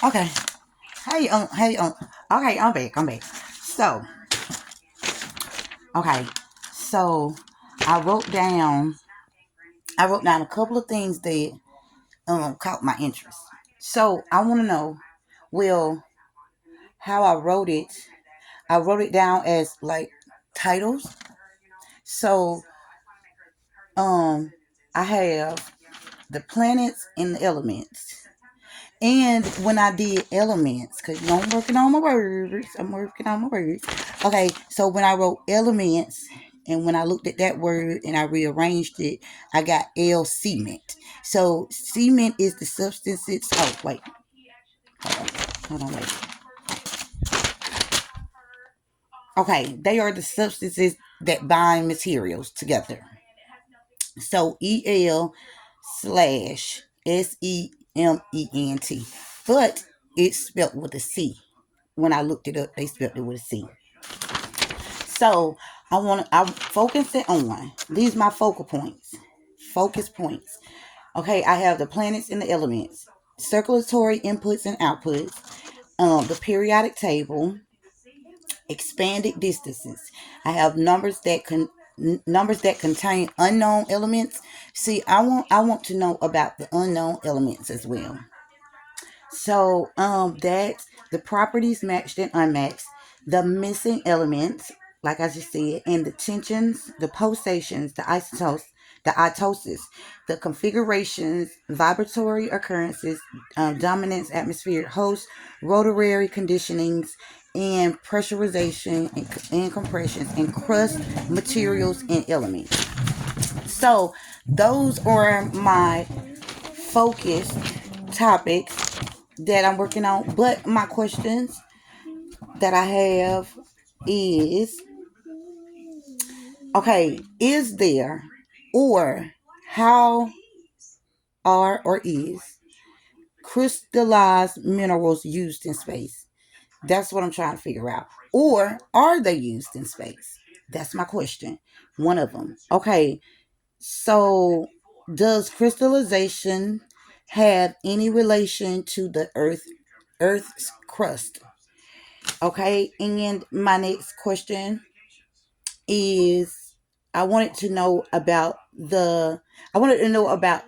Okay. Okay, I'm back. So, okay. So, I wrote down I wrote down a couple of things that caught my interest. So, I want to know, well, how I wrote it down as like titles. So, um I have the planets and the elements. And when I did elements, because you know I'm working on my words, Okay, so when I wrote elements, and when I looked at that word and I rearranged it, I got L cement. So cement is the substance. It's wait, hold on, wait. Okay, they are the substances that bind materials together. So EL slash SEMENT, but it's spelled with a C. When I looked it up, they spelled it with a C. So I'm focusing on these my focal points. Focus points. Okay, I have the planets and the elements, circulatory inputs and outputs, the periodic table, expanded distances. I have numbers that contain unknown elements. See, I want to know about the unknown elements as well. So that's the properties matched and unmatched, the missing elements, like I just said, and the tensions, the pulsations, the itosis, the configurations, vibratory occurrences, dominance, atmospheric host, rotary conditionings, and pressurization and compressions, and crust materials and elements. So those are my focused topics that I'm working on. But my questions that I have is, okay, is there, or how are or is crystallized minerals used in space? That's what I'm trying to figure out. Or are they used in space? That's my question. One of them. Okay, so does crystallization have any relation to the Earth's crust? Okay, and my next question is, I wanted to know about I wanted to know about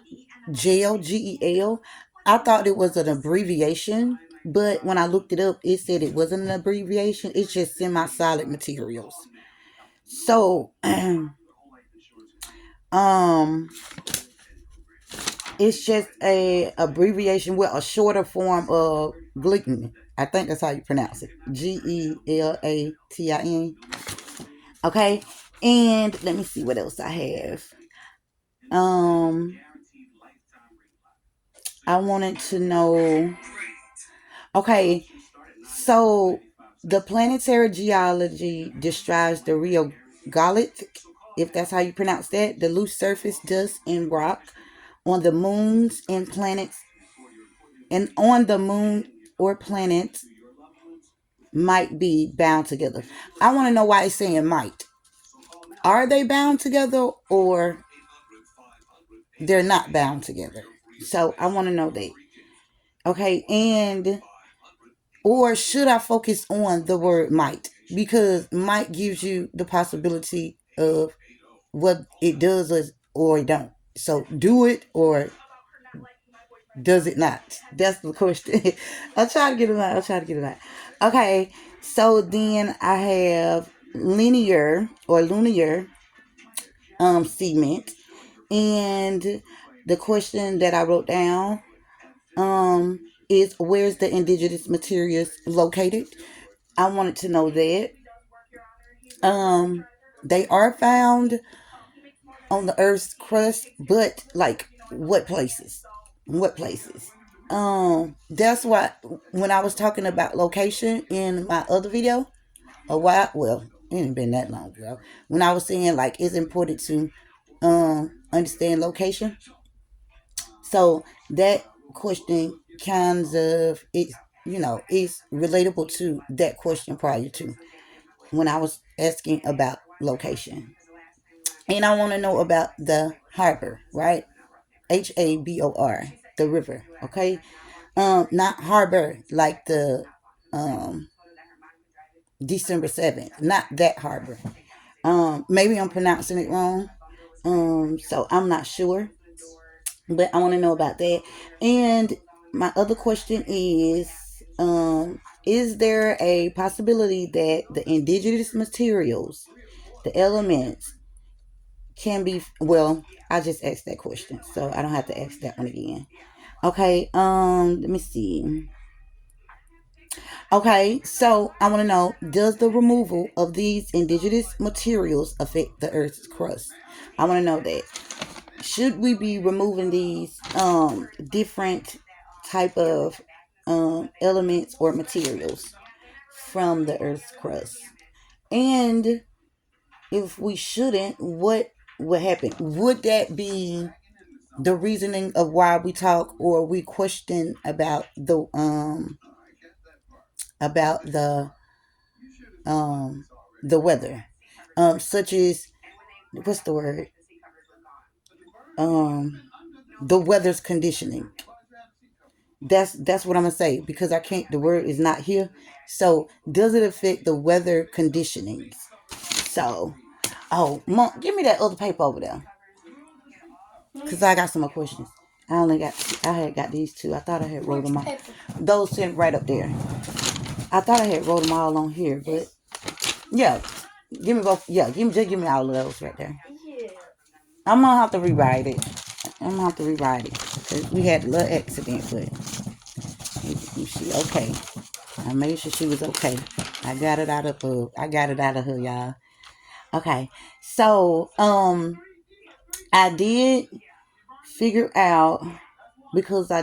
GEL. I thought it was an abbreviation, but when I looked it up, it said it wasn't an abbreviation. It's just semi-solid materials. So, um, it's just a abbreviation with a shorter form of gluten. I think that's how you pronounce it. GELATIN. Okay. And let me see what else I have. Um, I wanted to know. Okay, so the planetary geology describes the regolith, if that's how you pronounce that, the loose surface, dust, and rock on the moons and planets, and on the moon or planets might be bound together. I want to know why it's saying might. Are they bound together, or they're not bound together? So I want to know that. Okay, and or should I focus on the word might? Because might gives you the possibility of what it does or it don't. So do it or does it not? That's the question. I'll try to get it out. Okay, so then I have linear cement, and the question that I wrote down is, where's the indigenous materials located? I wanted to know that. Um, they are found on the Earth's crust, but like what places? What places? That's why when I was talking about location in my other video, a while, well, it ain't been that long ago. When I was saying like it's important to understand location, so that question kind of is relatable to that question prior to when I was asking about location. And I want to know about the harbor, right? HABOR, the river, okay? Not harbor like the um December 7th. Not that harbor. Maybe I'm pronouncing it wrong. So I'm not sure. But I want to know about that. And my other question is there a possibility that the indigenous materials, the elements, can be, well, I just asked that question, so I don't have to ask that one again. Okay, let me see. Okay, so I want to know, does the removal of these indigenous materials affect the Earth's crust? I want to know that. Should we be removing these different type of elements or materials from the Earth's crust? And if we shouldn't, what would happen? Would that be the reasoning of why we talk or we question about um the weather, such as, what's the word, um the weather's conditioning? That's what I'm gonna say, because I can't, the word is not here. So does it affect the weather conditionings? So, oh, Mom, give me that other paper over there, because I got some more questions. I had got these two. I thought I had wrote them all. Those sitting right up there. I thought I had wrote them all on here, but yeah, give me both. Yeah, give me all of those right there. I'm gonna have to rewrite it. I'm gonna have to rewrite it because we had a little accident, but she okay. I made sure she was okay. I got it out of her, y'all. Okay. So, I did figure out, because I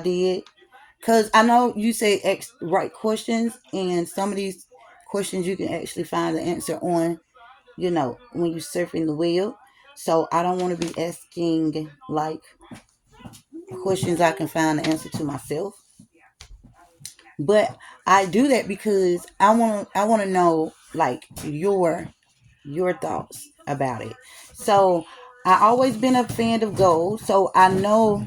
know you say right questions, and some of these questions you can actually find the answer on, when you're surfing the web. So I don't want to be asking like questions I can find the answer to myself. But I do that because I want to know like your thoughts about it. So I always been a fan of gold. So I know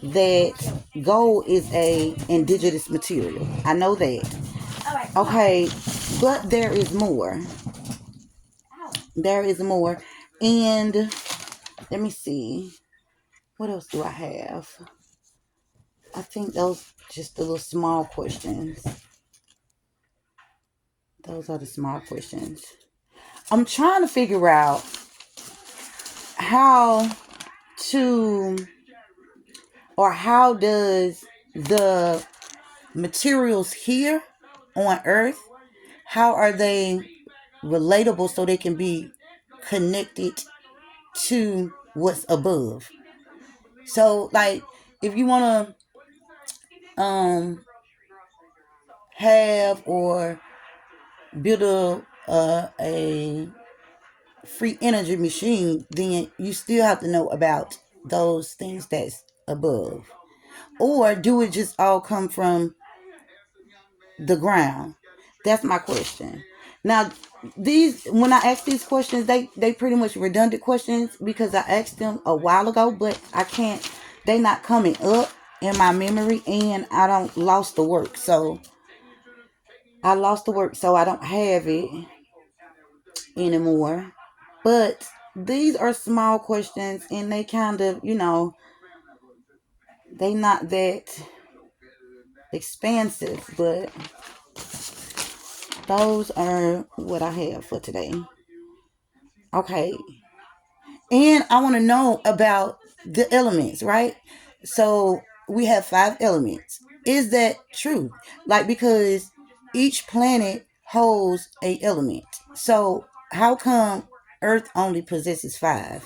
that gold is a indigenous material. I know that. Okay, but there is more. There is more. And let me see. What else do I have? I think those just the little small questions. Those are the small questions. I'm trying to figure out how to, or how does the materials here on Earth, how are they relatable so they can be connected to what's above? So, like, if you want to have or build a free energy machine, then you still have to know about those things that's above. Or do it just all come from the ground? That's my question. Now, these, when I ask these questions, they pretty much redundant questions because I asked them a while ago, but I can't. They not coming up in my memory, and I don't lost the work. So I lost the work, so I don't have it anymore. But these are small questions, and they kind of, they not that expansive, but those are what I have for today. Okay. And I want to know about the elements, right? So we have 5 elements. Is that true? Like, because each planet holds a element. So how come Earth only possesses 5?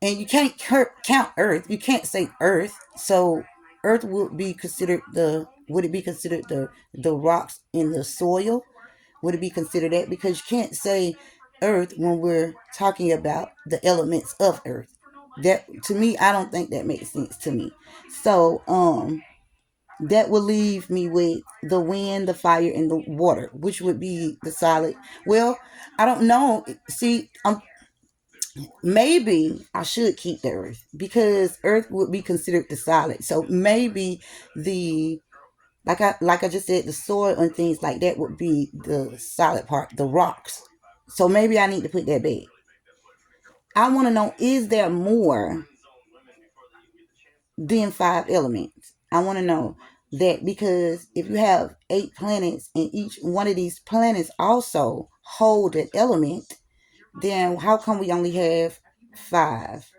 And you can't count Earth. You can't say Earth. So Earth would it be considered the rocks in the soil? Would it be considered that? Because you can't say Earth when we're talking about the elements of Earth. That, to me, I don't think that makes sense to me. So that will leave me with the wind, the fire, and the water, which would be the solid. Well, I don't know. See, maybe I should keep the earth because earth would be considered the solid. So maybe the like I just said, the soil and things like that would be the solid part, the rocks. So maybe I need to put that back. I want to know, is there more than 5 elements? I want to know that because if you have 8 planets and each one of these planets also hold an element, then how come we only have 5?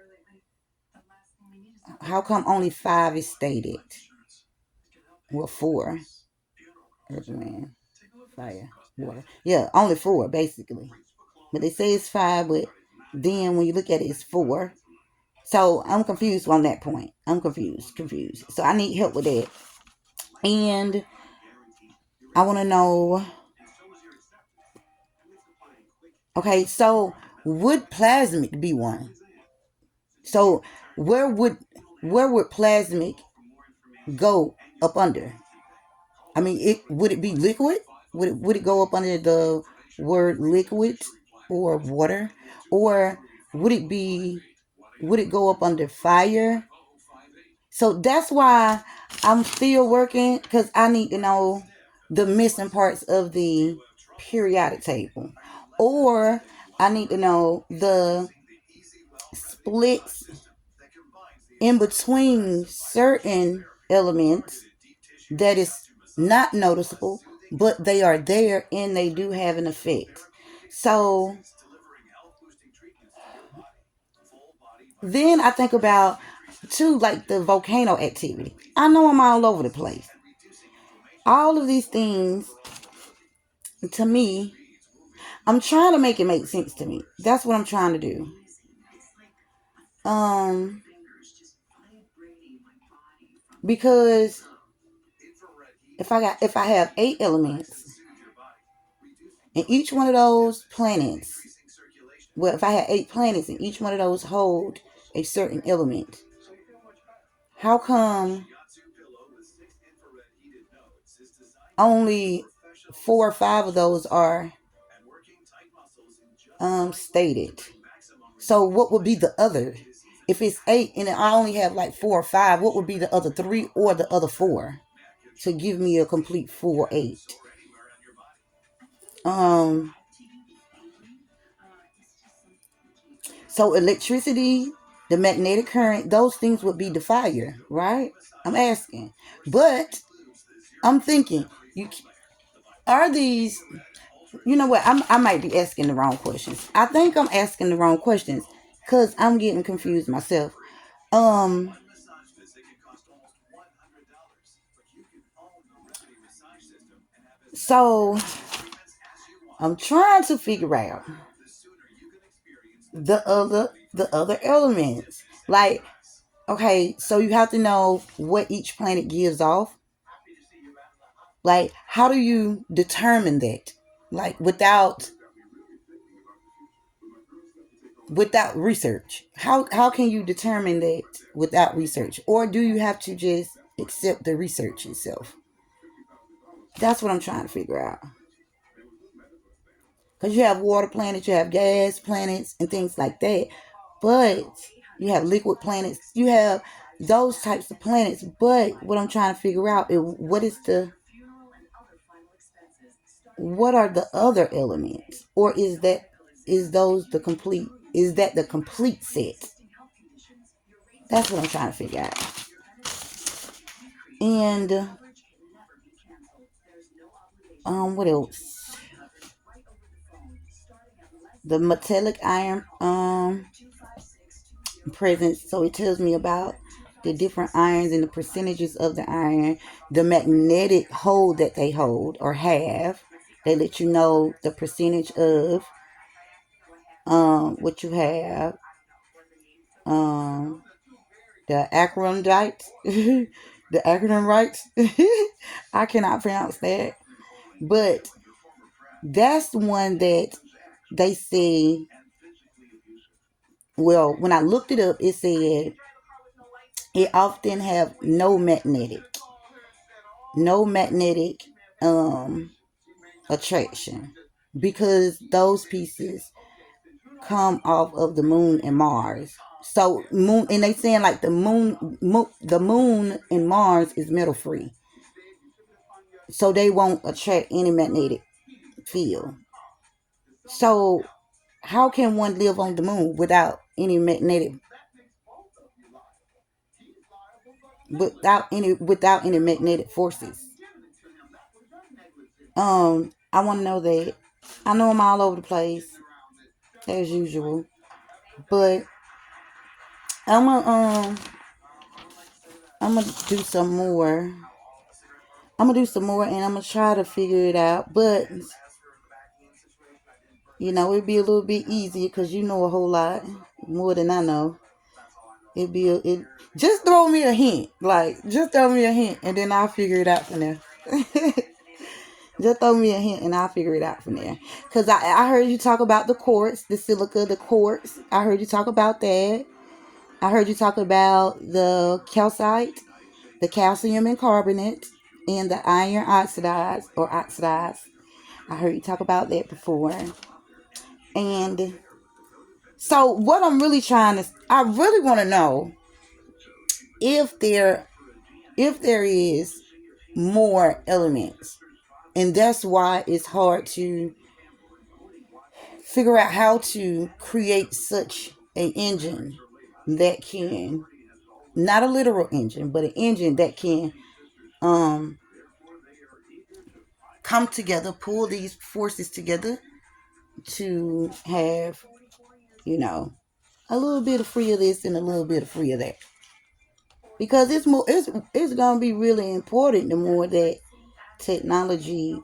How come only 5 is stated? Well, 4. Earth, wind, fire, water. Yeah, only 4 basically. But they say it's 5, but then when you look at it, it's 4. So I'm confused on that point. I'm confused. So I need help with that. And I want to know. Okay, so would plasmic be one? So where would plasmic go up under? I mean, would it be liquid? Would it go up under the word liquid or water, or would it go up under fire? So that's why I'm still working because I need to know the missing parts of the periodic table, or I need to know the splits in between certain elements that is not noticeable, but they are there and they do have an effect. So then I think about too, like the volcano activity. I know I'm all over the place. All of these things, to me, I'm trying to make it make sense to me. That's what I'm trying to do. Um, because if I have 8 elements, and each one of those planets, well, if I had 8 planets and each one of those hold a certain element, how come only 4 or 5 of those are stated? So what would be the other? If it's 8 and I only have like 4 or 5, what would be the other 3 or the other 4 to give me a complete full 8? Um, so electricity, the magnetic current, those things would be the fire, right? I'm asking, but I'm thinking, you are these? You know what? I might be asking the wrong questions. I think I'm asking the wrong questions because I'm getting confused myself. Um, so I'm trying to figure out the other elements. Like, okay, so you have to know what each planet gives off. Like, how do you determine that? Like, without research, how can you determine that without research, or do you have to just accept the research itself? That's what I'm trying to figure out. Because you have water planets, you have gas planets, and things like that. But you have liquid planets. You have those types of planets. But what I'm trying to figure out is what are the other elements, or is that the complete set? That's what I'm trying to figure out. And what else? The metallic iron presence. So it tells me about the different irons and the percentages of the iron, the magnetic hold that they hold or have. They let you know the percentage of what you have. Um, the acronym rights, the acronym rights. I cannot pronounce that, but that's the one that they say. Well, when I looked it up, it said it often have no magnetic um attraction, because those pieces come off of the moon and Mars. So moon, and they saying like the moon and Mars is metal free, so they won't attract any magnetic field. So how can one live on the moon without any magnetic forces? I want to know that. I know I'm all over the place as usual, but I'm gonna do some more. I'm gonna do some more, and I'm gonna try to figure it out. But it'd be a little bit easier because you know a whole lot more than I know. It just throw me a hint, and then I'll figure it out from there. Just throw me a hint and I'll figure it out from there. Because I heard you talk about the quartz, the silica, the quartz. I heard you talk about that. I heard you talk about the calcite, the calcium and carbonate, and the iron oxides. I heard you talk about that before. And so what I'm really I really want to know if there is more elements. And that's why it's hard to figure out how to create such an engine that can, not a literal engine, but an engine that can come together, pull these forces together to have, a little bit of free of this and a little bit of free of that. Because it's gonna be really important the more that technology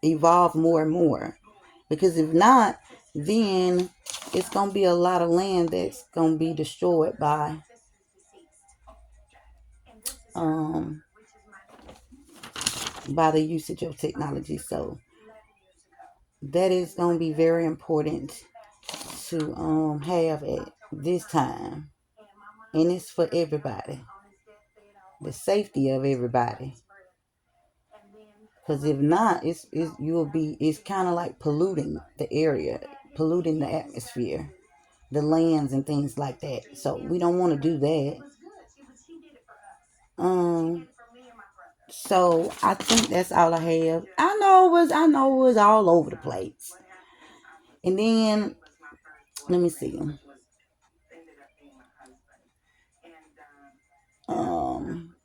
evolve more and more. Because if not, then it's gonna be a lot of land that's gonna be destroyed by the usage of technology. So that is gonna be very important to have at this time, and it's for everybody, the safety of everybody. Because if not, it's kind of like polluting the area, polluting the atmosphere, the lands and things like that. So we don't want to do that. So I think that's all I have. I know it was all over the place. And then let me see.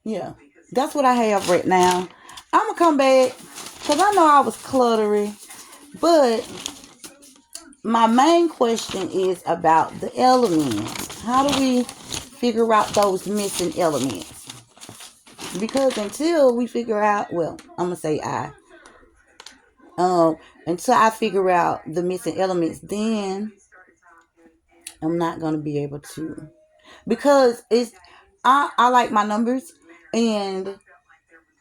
Yeah, that's what I have right now. I'm gonna come back because I know I was cluttery, but my main question is about the elements. How do we figure out those missing elements? Because until we figure out, well, I'm gonna say until I figure out the missing elements, then I'm not gonna be able to, because I like my numbers, and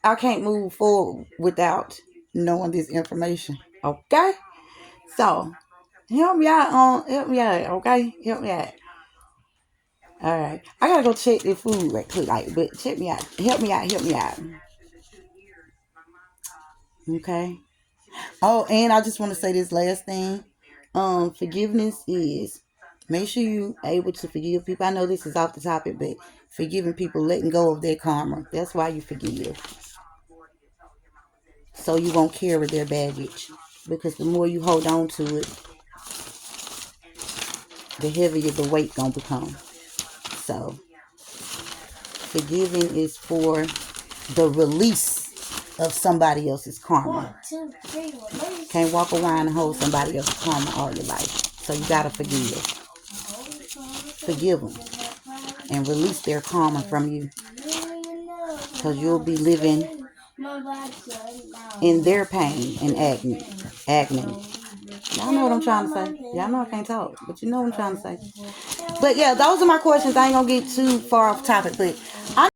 I can't move forward without knowing this information. Okay, so help me out, okay? Help me out. All right, I gotta go check this food right quick, but check me out. Help me out. Okay. Oh, and I just want to say this last thing. Forgiveness is, make sure you able to forgive people. I know this is off the topic, but forgiving people, letting go of their karma. That's why you forgive. So you won't carry their baggage. Because the more you hold on to it, the heavier the weight gonna become. So forgiving is for the release of somebody else's karma. 1, 2, 3, can't walk around and hold somebody else's karma all your life. So you gotta forgive. Forgive them and release their karma from you, because you'll be living in their pain and agony. Y'all know what I'm trying to say. Y'all know I can't talk, but you know what I'm trying to say. But yeah, those are my questions. I ain't gonna get too far off topic, but